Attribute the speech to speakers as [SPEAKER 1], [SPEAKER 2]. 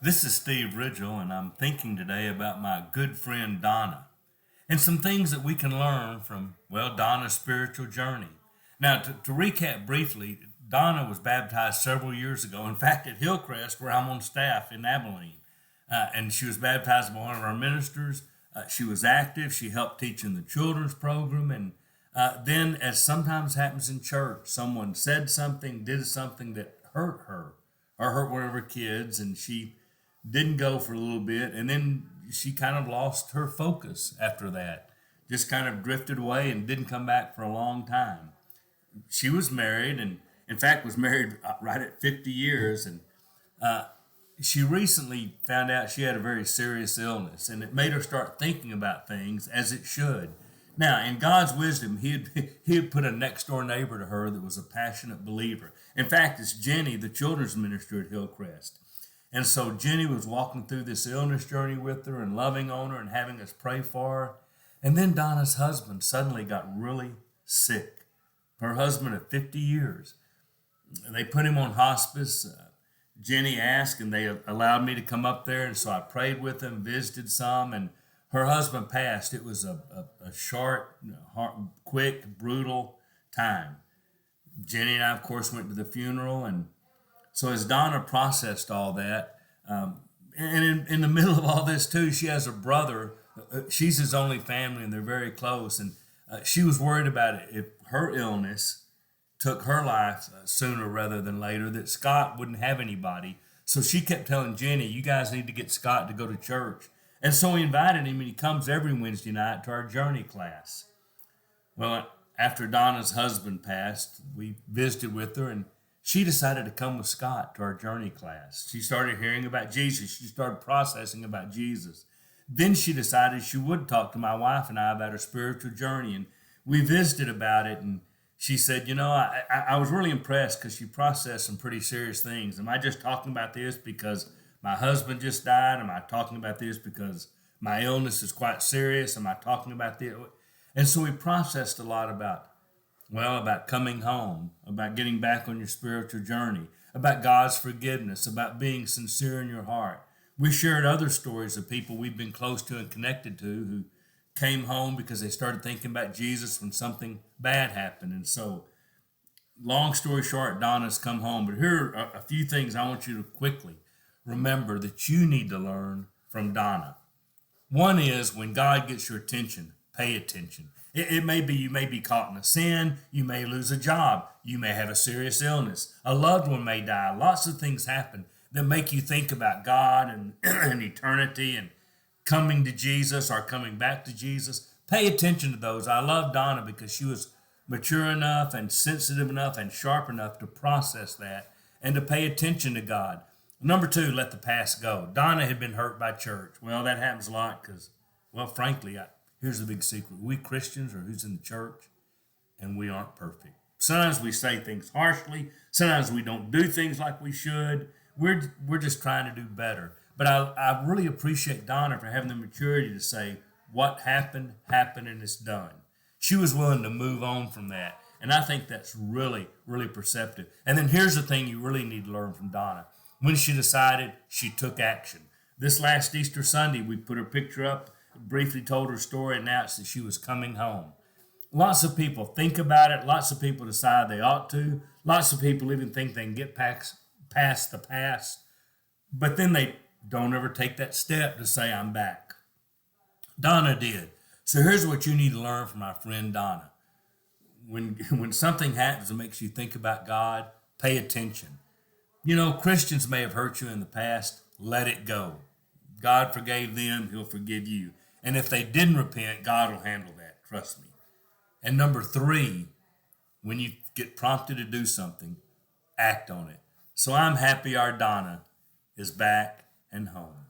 [SPEAKER 1] This is Steve Ridgel, and I'm thinking today about my good friend Donna and some things that we can learn from, well, Donna's spiritual journey. Now, to recap briefly, Donna was baptized several years ago, in fact, at Hillcrest, where I'm on staff in Abilene. And she was baptized by one of our ministers. She was active. She helped teach in the children's program. And then, as sometimes happens in church, someone said something, did something that hurt her or hurt one of her kids, and she didn't go for a little bit. And then she kind of lost her focus after that, just kind of drifted away and didn't come back for a long time. She was married, and in fact was married right at 50 years. And uh, she recently found out she had a very serious illness, and it made her start thinking about things as it should. Now, in God's wisdom, he had put a next door neighbor to her that was a passionate believer. In fact, it's Jenny, the children's minister at Hillcrest. And so Jenny was walking through this illness journey with her and loving on her and having us pray for her. And then Donna's husband suddenly got really sick. Her husband of 50 years. They put him on hospice. Jenny asked, and they allowed me to come up there. And so I prayed with them, visited some, and her husband passed. It was a short, quick, brutal time. Jenny and I, of course, went to the funeral. And so as Donna processed all that, and in the middle of all this too, she has a brother. She's his only family, and they're very close. And she was worried about it if her illness took her life sooner rather than later, that Scott wouldn't have anybody. So she kept telling Jenny, "You guys need to get Scott to go to church." And so we invited him, and he comes every Wednesday night to our journey class. Well, after Donna's husband passed, we visited with her, and she decided to come with Scott to our journey class. She started hearing about Jesus. She started processing about Jesus. Then she decided she would talk to my wife and I about her spiritual journey. And we visited about it. And she said, I was really impressed because she processed some pretty serious things. Am I just talking about this because my husband just died? Am I talking about this because my illness is quite serious? Am I talking about this? And so we processed a lot about coming home, about getting back on your spiritual journey, about God's forgiveness, about being sincere in your heart. We shared other stories of people we've been close to and connected to who came home because they started thinking about Jesus when something bad happened. And so, long story short, Donna's come home. But here are a few things I want you to quickly remember that you need to learn from Donna. One is, when God gets your attention, pay attention. It may be you may be caught in a sin, you may lose a job, you may have a serious illness, a loved one may die. Lots of things happen that make you think about God and, and eternity and coming to Jesus or coming back to Jesus. Pay attention to those. I love Donna because she was mature enough and sensitive enough and sharp enough to process that and to pay attention to God. Number two, let the past go. Donna had been hurt by church. Well, that happens a lot because, well, frankly, here's the big secret. We Christians or who's in the church, and we aren't perfect. Sometimes we say things harshly. Sometimes we don't do things like we should. We're just trying to do better. But I really appreciate Donna for having the maturity to say, what happened, happened, and it's done. She was willing to move on from that. And I think that's really, really perceptive. And then here's the thing you really need to learn from Donna. When she decided, she took action. This last Easter Sunday, we put her picture up, briefly told her story, announced that she was coming home. Lots of people think about it. Lots of people decide they ought to. Lots of people even think they can get past the past. But then they don't ever take that step to say, I'm back. Donna did. So here's what you need to learn from my friend Donna. When something happens that makes you think about God, pay attention. Christians may have hurt you in the past. Let it go. God forgave them. He'll forgive you. And if they didn't repent, God will handle that. Trust me. And number three, when you get prompted to do something, act on it. So I'm happy our Donna is back and home.